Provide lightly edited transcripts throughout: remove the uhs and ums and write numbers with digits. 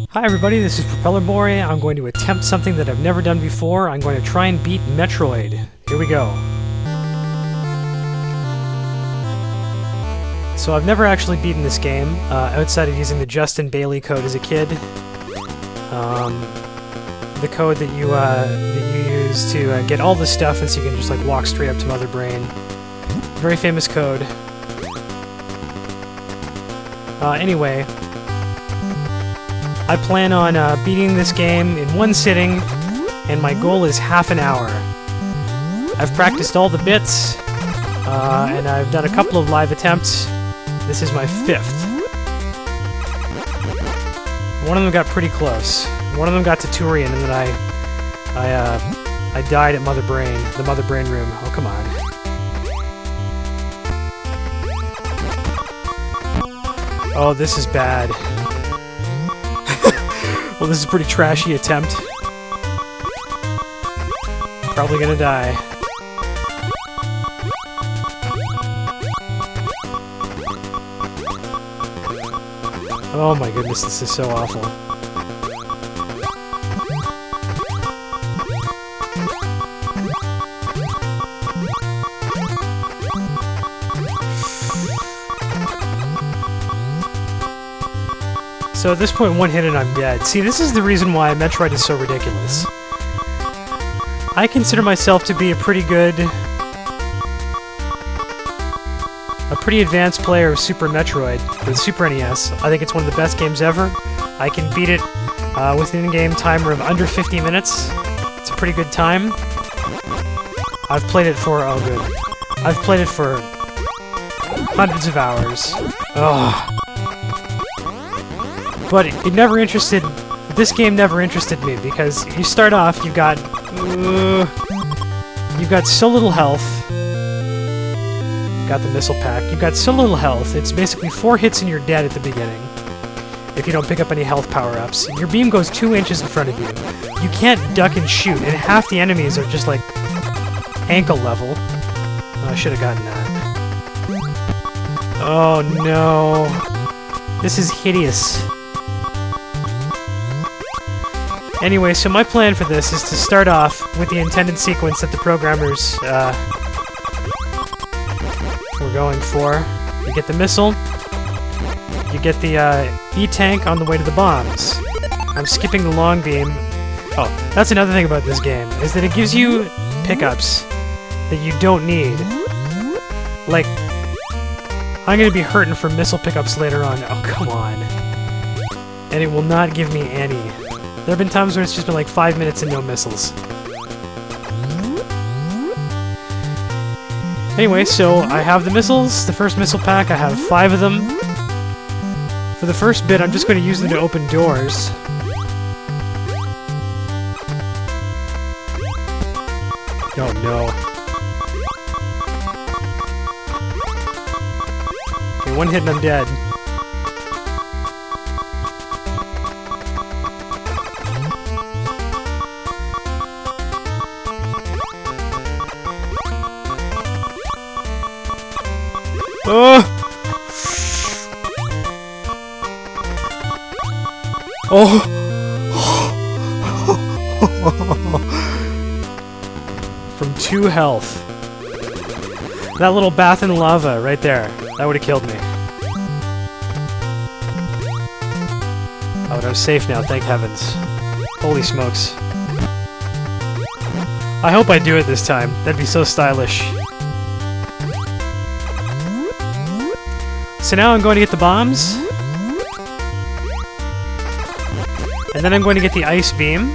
Hi everybody, this is Propeller Boy. I'm going to attempt something that I've never done before. I'm going to try and beat Metroid. Here we go. So I've never actually beaten this game, outside of using the Justin Bailey code as a kid. The code that you use to get all this stuff, and so you can just like walk straight up to Mother Brain. Very famous code. Anyway, I plan on beating this game in one sitting, and my goal is half an hour. I've practiced all the bits, and I've done a couple of live attempts. This is my 5th. One of them got pretty close. One of them got to Turian, and then I died at Mother Brain, the Mother Brain room. Oh, come on. Oh, this is bad. Well, this is a pretty trashy attempt. Probably gonna die. Oh my goodness, this is so awful. So at this point, one hit and I'm dead. See, this is the reason why Metroid is so ridiculous. I consider myself to be a pretty advanced player of Super Metroid with Super NES. I think it's one of the best games ever. I can beat it with an in-game timer of under 50 minutes. It's a pretty good time. I've played it for, oh good. I've played it for hundreds of hours. Ugh. But it never interested, this game never interested me, because you start off, you've got so little health. Got the missile pack. You've got so little health, it's basically 4 hits and you're dead at the beginning. If you don't pick up any health power-ups. Your beam goes 2 inches in front of you. You can't duck and shoot, and half the enemies are just like ankle level. Oh, I should have gotten that. Oh no. This is hideous. Anyway, so my plan for this is to start off with the intended sequence that the programmers were going for. You get the missile, you get the E-tank on the way to the bombs. I'm skipping the long beam. Oh, that's another thing about this game, is that it gives you pickups that you don't need. Like, I'm gonna be hurting for missile pickups later on. Oh, come on. And it will not give me any. There have been times where it's just been like 5 minutes and no missiles. Anyway, so I have the missiles, the first missile pack, I have 5 of them. For the first bit, I'm just going to use them to open doors. Oh no. Okay, 1 hit and I'm dead. Oh! Oh! From 2 health. That little bath in lava right there. That would have killed me. Oh, but I'm safe now, thank heavens. Holy smokes. I hope I do it this time. That'd be so stylish. So now I'm going to get the bombs. And then I'm going to get the ice beam.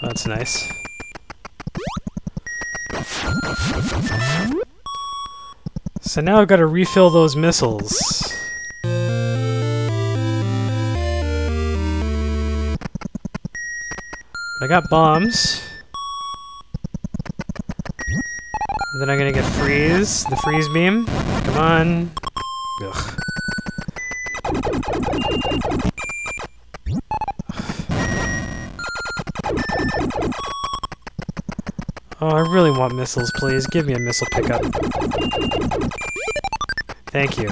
Oh, that's nice. So now I've got to refill those missiles. I got bombs. And then I'm gonna get freeze, the freeze beam. Come on. Ugh. Oh, I really want missiles, please. Give me a missile pickup. Thank you.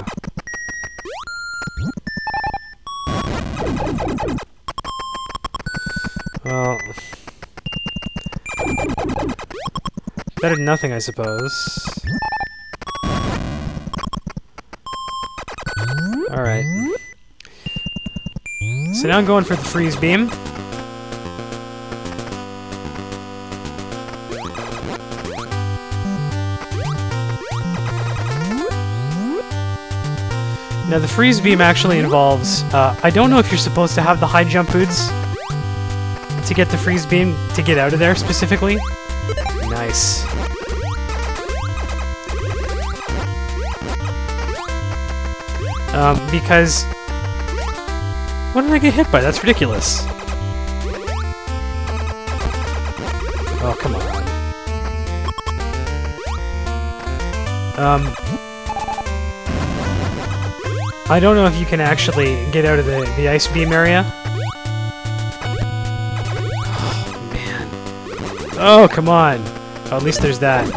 Well... better than nothing, I suppose. Alright. So now I'm going for the freeze beam. Now the freeze beam actually involves, I don't know if you're supposed to have the high jump boots to get the freeze beam, to get out of there specifically. Nice. Because... what did I get hit by? That's ridiculous. Oh, come on. I don't know if you can actually get out of the ice beam area. Oh, man. Oh, come on. Oh, at least there's that.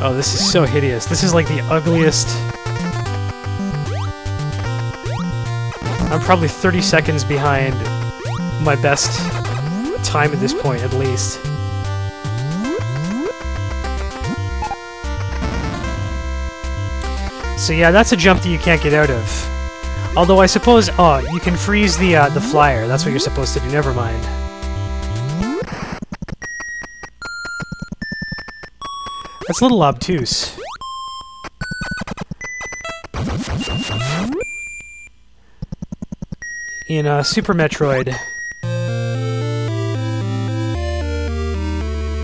Oh, this is so hideous. This is like the ugliest... I'm probably 30 seconds behind my best time at this point, at least. So yeah, that's a jump that you can't get out of. Although I suppose, oh, you can freeze the flyer. That's what you're supposed to do. Never mind. That's a little obtuse. In Super Metroid,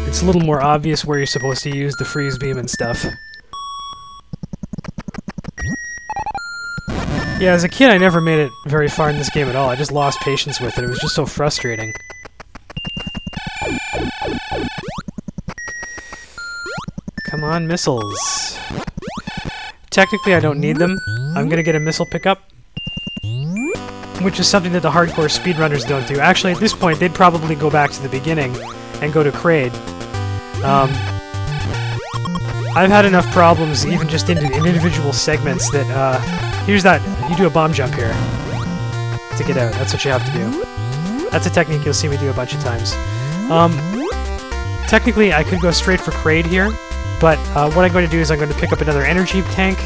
it's a little more obvious where you're supposed to use the freeze beam and stuff. Yeah, as a kid, I never made it very far in this game at all. I just lost patience with it. It was just so frustrating. Come on, missiles. Technically, I don't need them. I'm gonna get a missile pickup, which is something that the hardcore speedrunners don't do. Actually, at this point, they'd probably go back to the beginning and go to Kraid. I've had enough problems, even just in individual segments, that, here's that. You do a bomb jump here to get out. That's what you have to do. That's a technique you'll see me do a bunch of times. Technically, I could go straight for Kraid here, but what I'm going to do is I'm going to pick up another energy tank,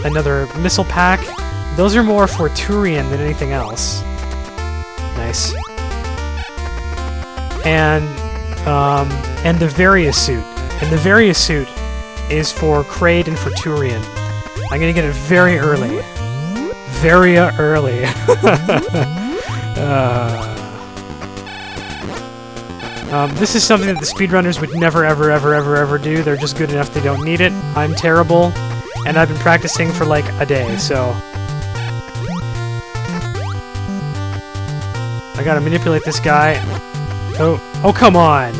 another missile pack. Those are more for Turian than anything else. Nice. And the Various suit. And the Various suit is for Kraid and for Turian. I'm gonna get it very early. Very early. This is something that the speedrunners would never, ever, ever, ever, ever do. They're just good enough they don't need it. I'm terrible, and I've been practicing for like a day, so... I gotta manipulate this guy. Oh, come on!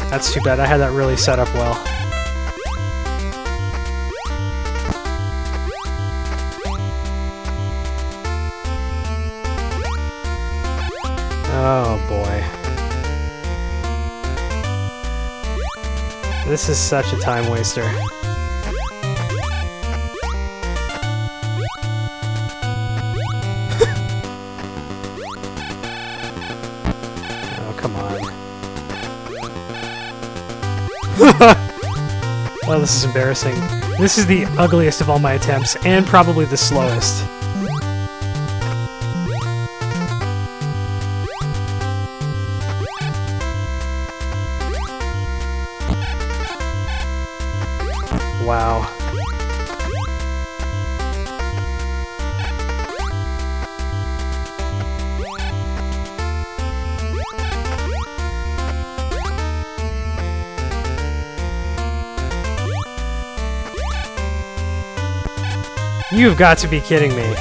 That's too bad. I had that really set up well. Oh boy. This is such a time waster. Oh, come on. Well, this is embarrassing. This is the ugliest of all my attempts, and probably the slowest. Wow. You've got to be kidding me.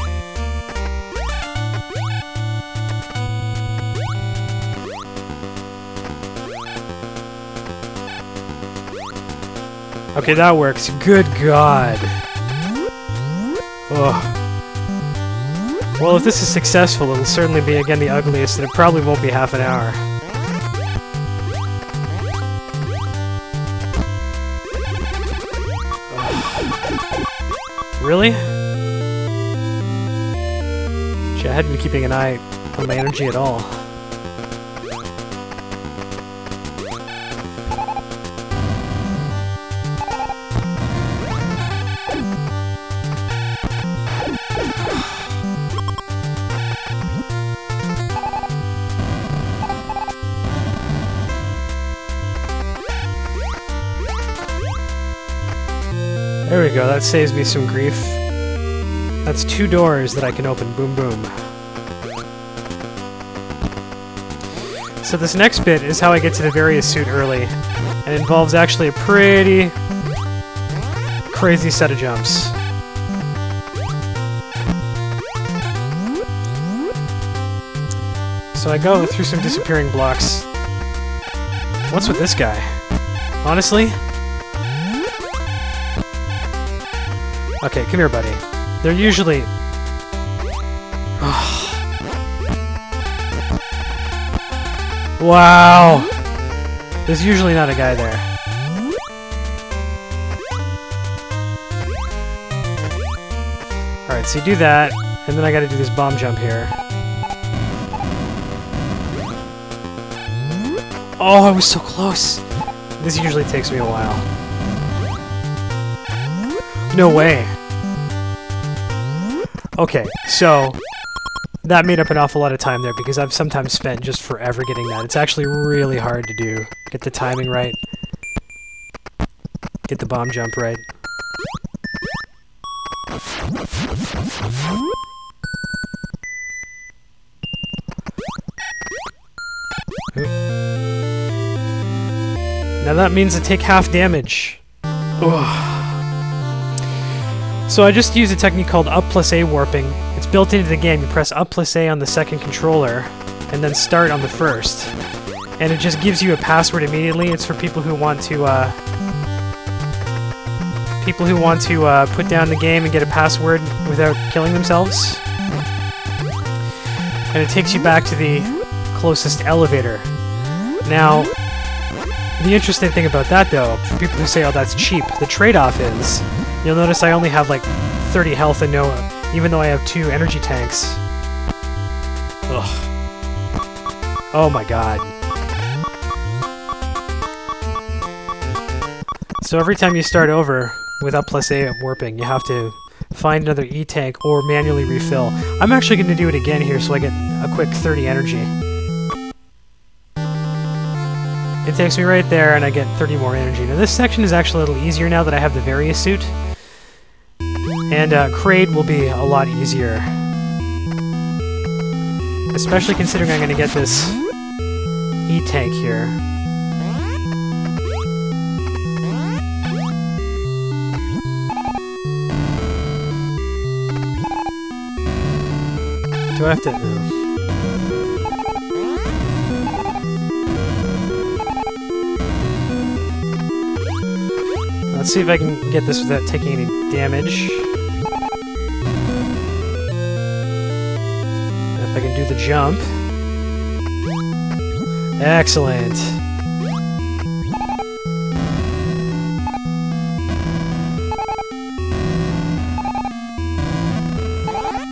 Okay, that works. Good God. Ugh. Well, if this is successful, it'll certainly be again the ugliest, and it probably won't be half an hour. Really? Gee, I hadn't been keeping an eye on my energy at all. There we go, that saves me some grief. That's 2 doors that I can open, boom boom. So this next bit is how I get to the various suit early, and it involves actually a pretty crazy set of jumps. So I go through some disappearing blocks. What's with this guy? Honestly? Okay, come here, buddy. They're usually... Wow! There's usually not a guy there. Alright, so you do that, and then I gotta do this bomb jump here. Oh, I was so close! This usually takes me a while. No way. Okay, so that made up an awful lot of time there because I've sometimes spent just forever getting that. It's actually really hard to do. Get the timing right. Get the bomb jump right. Now that means I take half damage. Ugh. So I just use a technique called up plus A warping. It's built into the game. You press up plus A on the second controller, and then start on the first. And it just gives you a password immediately. It's for people who want to put down the game and get a password without killing themselves. And it takes you back to the closest elevator. Now, the interesting thing about that, though, for people who say, oh, that's cheap, the trade-off is, you'll notice I only have like 30 health and no, even though I have 2 energy tanks. Ugh. Oh my god. So every time you start over with up plus A warping, you have to find another E-tank or manually refill. I'm actually going to do it again here so I get a quick 30 energy. It takes me right there and I get 30 more energy. Now this section is actually a little easier now that I have the various suit. And Kraid will be a lot easier. Especially considering I'm going to get this E-tank here. Do I have to... No. Let's see if I can get this without taking any damage. If I can do the jump. Excellent.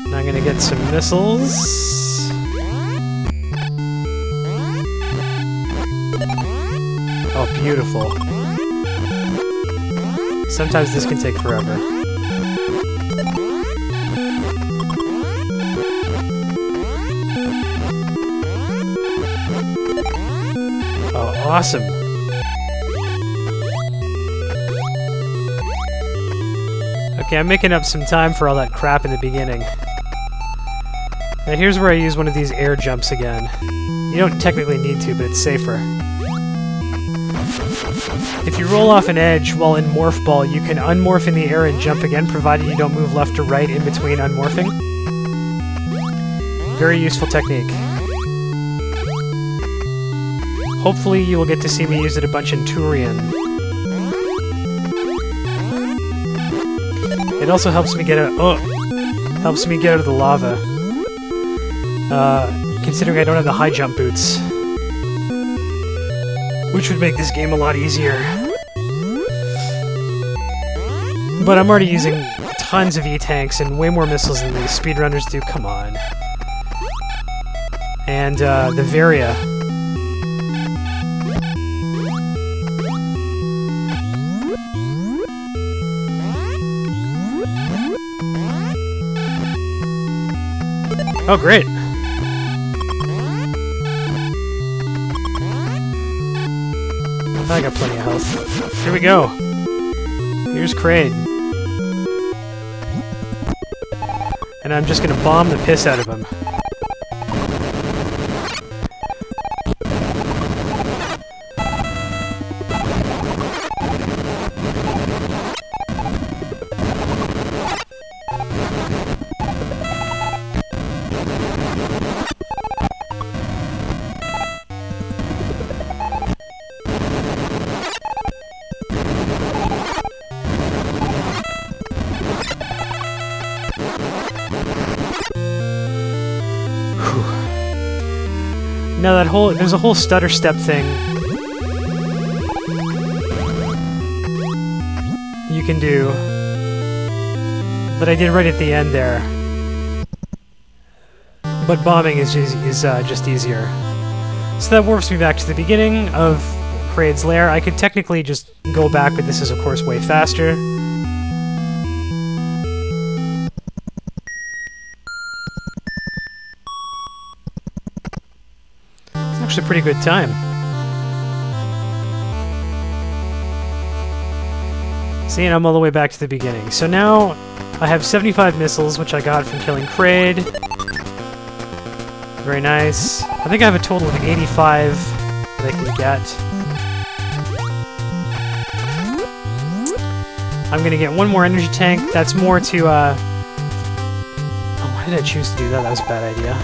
Now I'm gonna get some missiles. Oh, beautiful. Sometimes this can take forever. Oh, awesome. Okay, I'm making up some time for all that crap in the beginning. Now here's where I use one of these air jumps again. You don't technically need to, but it's safer. If you roll off an edge while in Morph Ball, you can unmorph in the air and jump again, provided you don't move left or right in between unmorphing. Very useful technique. Hopefully you will get to see me use it a bunch in Turian. It also helps me get out. Oh, helps me get out of the lava. considering I don't have the high jump boots. Which would make this game a lot easier. But I'm already using tons of E-tanks and way more missiles than these speedrunners do, come on. And, the Varia. Oh, great! I got plenty of health. Here we go! Here's Kraid. And I'm just gonna bomb the piss out of him. Now there's a whole stutter step thing you can do that I did right at the end there. But bombing is just easier. So that warps me back to the beginning of Kraid's lair. I could technically just go back, but this is of course way faster. Actually a pretty good time. See, and I'm all the way back to the beginning. So now I have 75 missiles, which I got from killing Kraid. Very nice. I think I have a total of 85 that I can get. I'm gonna get one more energy tank. That's more to, oh, why did I choose to do that? That was a bad idea.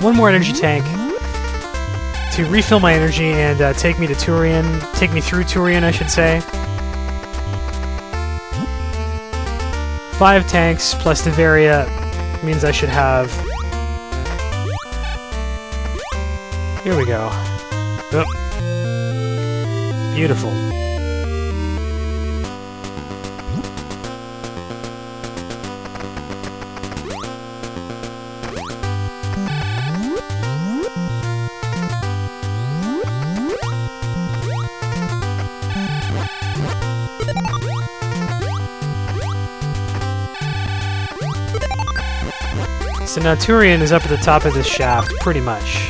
One more energy tank to refill my energy and take me to Turian. Take me through Turian, I should say. 5 tanks plus the Varia means I should have... Here we go. Oh. Beautiful. So now Turian is up at the top of this shaft, pretty much.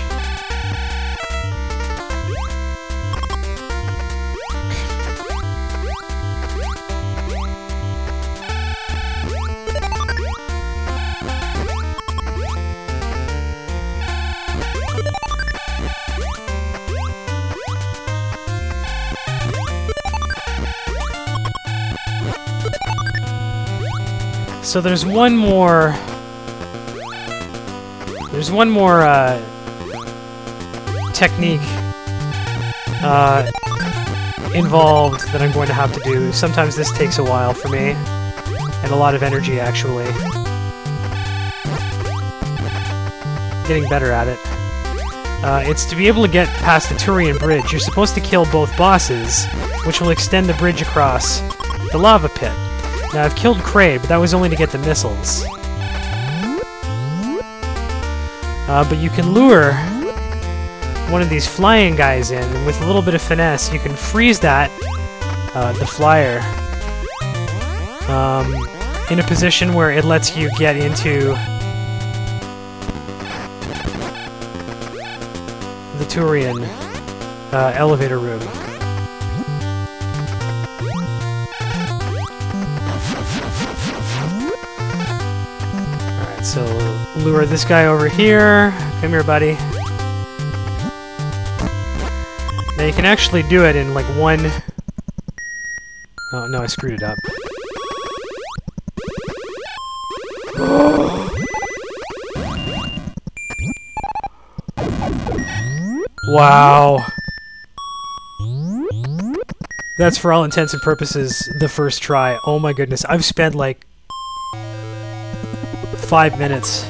So there's one more technique involved that I'm going to have to do. Sometimes this takes a while for me, and a lot of energy, actually. Getting better at it. It's to be able to get past the Turian bridge. You're supposed to kill both bosses, which will extend the bridge across the lava pit. Now, I've killed Kraid, but that was only to get the missiles. But you can lure one of these flying guys in, and with a little bit of finesse, you can freeze that, the flyer, in a position where it lets you get into the Turian elevator room. Alright, so lure this guy over here. Come here, buddy. Now you can actually do it in like one... Oh no, I screwed it up. Wow. That's for all intents and purposes the first try. Oh my goodness, I've spent like 5 minutes.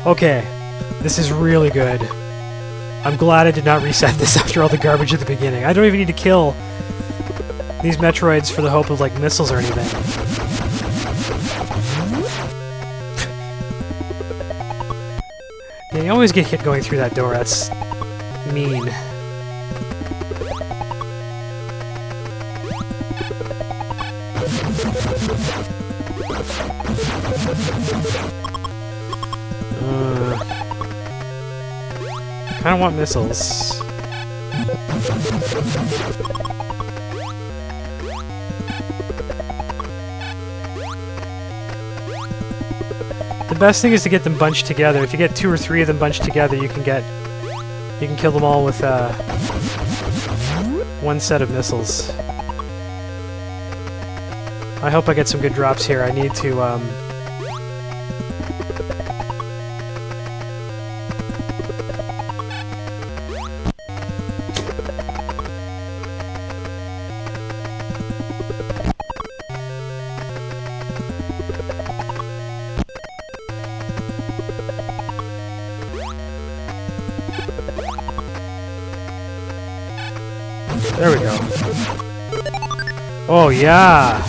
Okay, this is really good. I'm glad I did not reset this after all the garbage at the beginning. I don't even need to kill these Metroids for the hope of, like, missiles or anything. Yeah, you always get hit going through that door. That's mean. I kind of want missiles. The best thing is to get them bunched together. If you get 2 or 3 of them bunched together, you can kill them all with one set of missiles. I hope I get some good drops here. I need to there we go. Oh, yeah!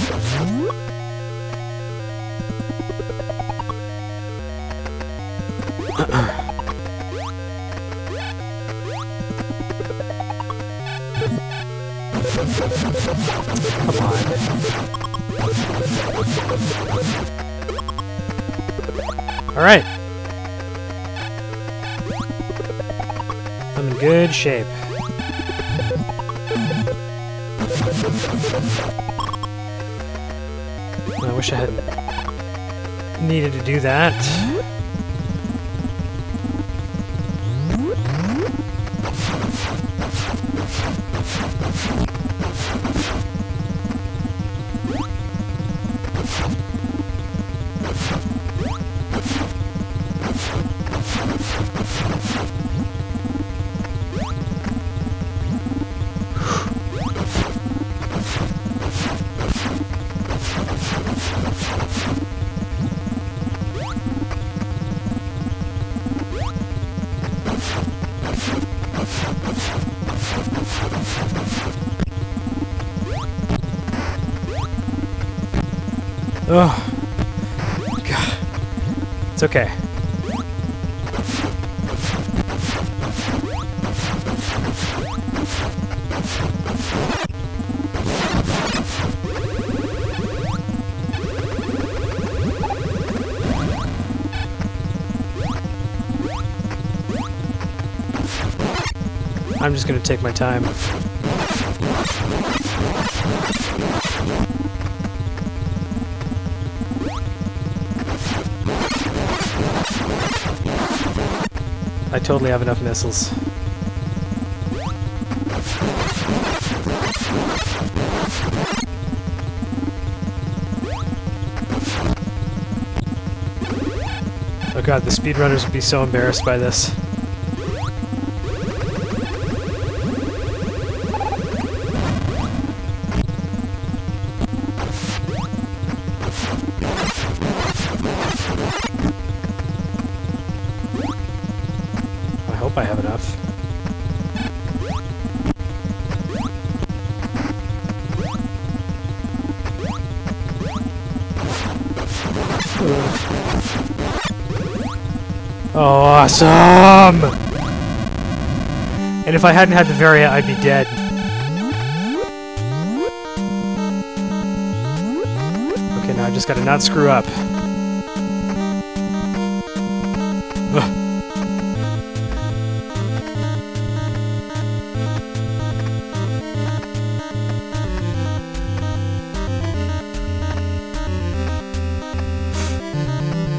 Come on. Alright. I'm in good shape. I wish I hadn't needed to do that. Oh, God. It's okay. I'm just gonna take my time. I totally have enough missiles. Oh god, the speedrunners would be so embarrassed by this. I hope I have enough. Oh, awesome! And if I hadn't had the Varia, I'd be dead. Okay, now I just gotta not screw up. Ugh.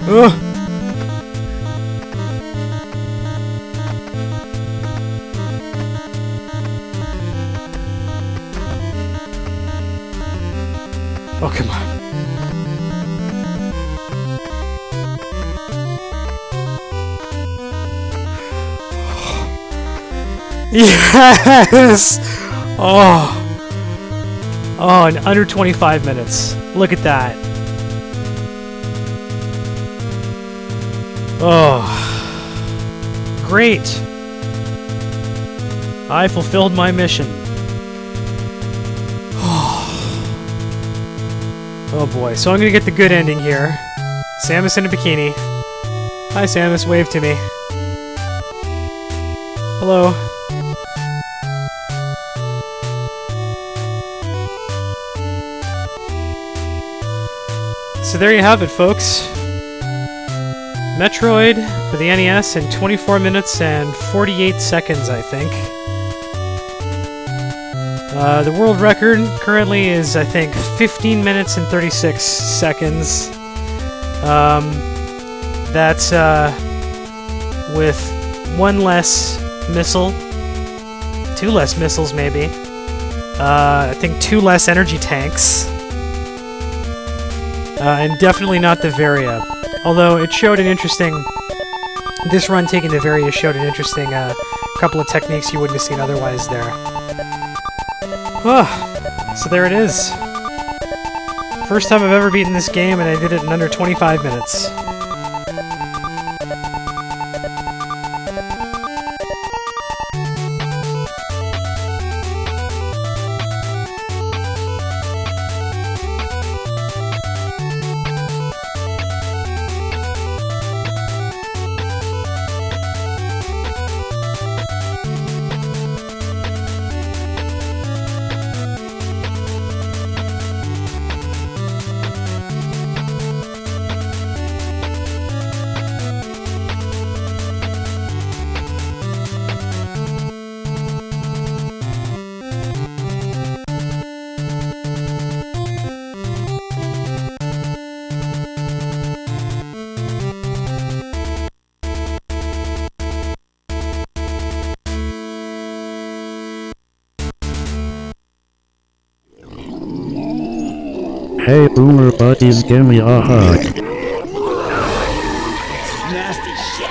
Ugh. Oh, come on. Yes! Oh. Oh, in under 25 minutes. Look at that. Oh. Great! I fulfilled my mission. Oh boy, so I'm gonna get the good ending here. Samus in a bikini. Hi Samus, wave to me. Hello. So there you have it, folks. Metroid for the NES in 24 minutes and 48 seconds, I think. The world record currently is, I think, 15 minutes and 36 seconds. That's with one less missile. Two less missiles, maybe. I think 2 less energy tanks. And definitely not the Varia. Although it showed an interesting... This run taking the Varia showed an interesting couple of techniques you wouldn't have seen otherwise there. So there it is. First time I've ever beaten this game, and I did it in under 25 minutes. Hey boomer buddies, give me a hug. Nasty shit.